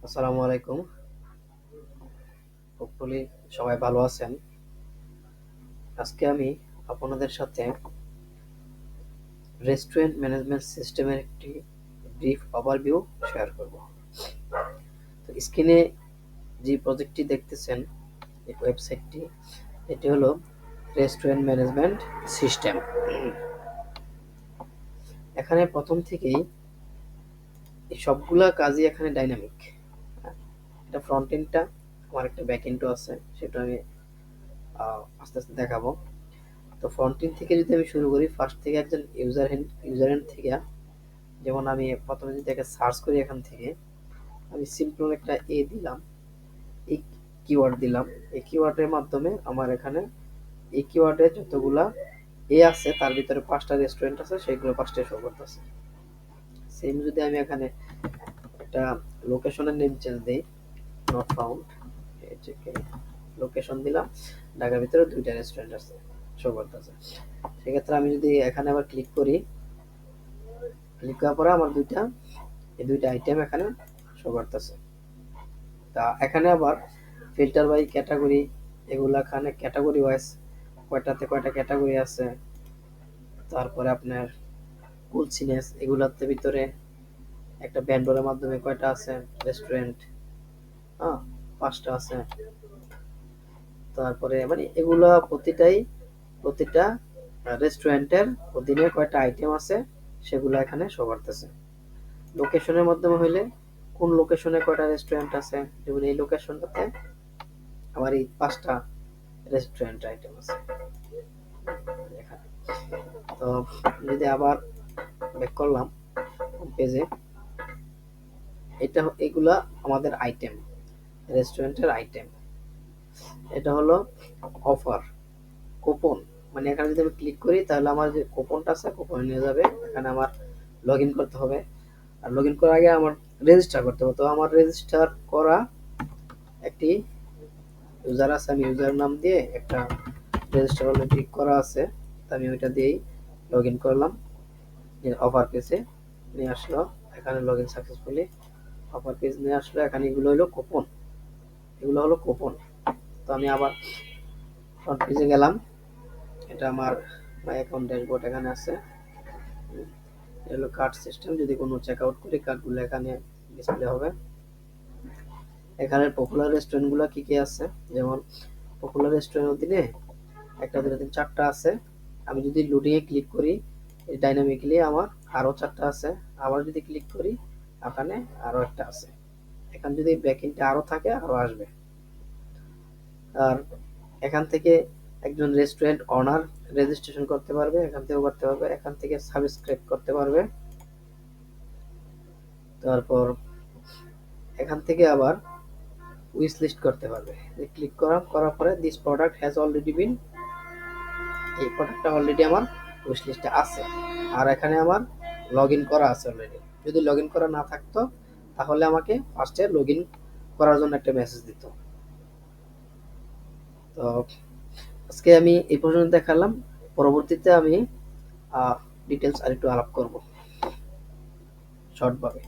আসসালামু আলাইকুম। হোপফুলি সবাই ভালো আছেন। আজকে আমি আপনাদের সাথে রেস্টুরেন্ট ম্যানেজমেন্ট সিস্টেমের একটি ব্রিফ ওভারভিউ শেয়ার করব। তো স্ক্রিনে যে প্রজেক্টটি দেখতেছেন, এই ওয়েবসাইটটি, এটি হলো রেস্টুরেন্ট ম্যানেজমেন্ট সিস্টেম। এখানে প্রথম থেকেই এই সবগুলা কাজই এখানে ডাইনামিক। এটা ফ্রন্ট এন্ডটা, আমার একটা ব্যাক এন্ডও আছে, সেটা আমি আস্তে আস্তে দেখাবো। তো ফ্রন্ট এন্ড থেকে যদি আমি শুরু করি, ফার্স্ট থেকে একজন ইউজার এন্ড থেকে, যেমন আমি প্রথমে যদি একটা সার্চ করি, এখান থেকে আমি সিম্পল একটা দিলাম, এই কিওয়ার্ড দিলাম। এই কিওয়ার্ডের মাধ্যমে আমার এখানে এই কিওয়ার্ডে যতগুলা আছে তার ভিতরে 5টা রেস্টুরেন্ট আছে, সেইগুলো 5টা শো করতেছে। সেম যদি আমি এখানে একটা লোকেশনের নেম চেঞ্জ দিই, নট ফাউন্ড, লোকেশন দিলাম, ঢাকার ভিতরে 2টা রেস্টুরেন্ট আছে, শো করতেছে। সেক্ষেত্রে আমি যদি এখানে আবার ক্লিক করি, ক্লিক করার পরে আমার এই দুইটা আইটেম এখানে শো করতেছে। তা এখানে আবার ফিল্টার বাই ক্যাটাগরি, এগুলা এখানে ক্যাটাগরি ওয়াইজ কয়টা ক্যাটাগরি আছে। তারপরে আপনার কুলসিনেস, এগুলাতে ভিতরে একটা ভেন্ডরের মাধ্যমে কয়টা আছে রেস্টুরেন্ট, হ্যাঁ 5টা আছে। তারপরে মানে এগুলা প্রতিটা রেস্টুরেন্টের অধীনে কয়টা আইটেম আছে সেগুলো এখানে শো করতেছে। লোকেশনের মাধ্যমে হইলে কোন লোকেশনে কয়টা রেস্টুরেন্ট আছে, যেমন এই লোকেশনটাতে আমার এই 5টা রেস্টুরেন্ট আইটেম আছে এখানে। তো যদি আবার ব্যাক করলাম পেজে, এগুলা আমাদের আইটেম, রেস্টুরেন্টের আইটেম। এটা হলো অফার, কুপন, মানে এখানে যদি আমি ক্লিক করি তাহলে আমার যে কুপনটা আছে কুপনে নিয়ে যাবে। এখানে আমার লগ ইন করতে হবে, আর লগ ইন করার আগে আমার রেজিস্টার করতে হবে। তো আমার রেজিস্টার করা একটি ইউজার আছে, আমি ইউজার নাম দিয়ে একটা রেজিস্টার অলরেডি করা আছে, তো আমি ওইটা দিয়েই লগ ইন করলাম। অফার পেজে নিয়ে আসলো, এখানে log in successfully, offer page নিয়ে আসলো। এখানে এগুলো হলো কুপন, এগুলো হলো কুপন। তো আমি আবার ফ্রন্ট পেজে গেলাম, এটা আমার মাই অ্যাকাউন্ট ড্যাশবোর্ড এখানে আছে। এটা হলো কার্ড সিস্টেম, যদি কোনো চেক আউট করি কার্ডগুলো এখানে ডিসপ্লে হবে। এখানে পপুলার রেস্টুরেন্টগুলো কি কি আছে, যেমন পপুলার রেস্টুরেন্ট অধীনে 1 2 3 4টা আছে। আমি যদি লোডিং এ ক্লিক করি, ডাইনামিক্যালি আমার আরো 4টা আছে। আবার যদি ক্লিক করি, এখানে আরো একটা আছে। এখানে যদি ব্যাকএন্ডে আরো থাকে আরো আসবে। আর এখান থেকে একজন রেস্টুরেন্ট ওনার রেজিস্ট্রেশন করতে পারবে, এখান থেকেও করতে পারবে, এখান থেকে সাবস্ক্রাইব করতে পারবে। তারপর এখান থেকে আবার উইশ লিস্ট করতে পারবে। ক্লিক করার পরে this product has already been, এই প্রোডাক্টটা অলরেডি আমার উইশ লিস্টে আছে। আর এখানে আমার লগ ইন করা আছে অলরেডি। যদি লগ ইন করা না থাকতো তাহলে আমাকে ফার্স্টে লগ ইন করার জন্য একটা মেসেজ দিত। তো আজকে আমি এই পর্যন্ত দেখালাম, পরবর্তীতে আমি ডিটেলস আরেকটু আলাপ করব শর্টভাবে।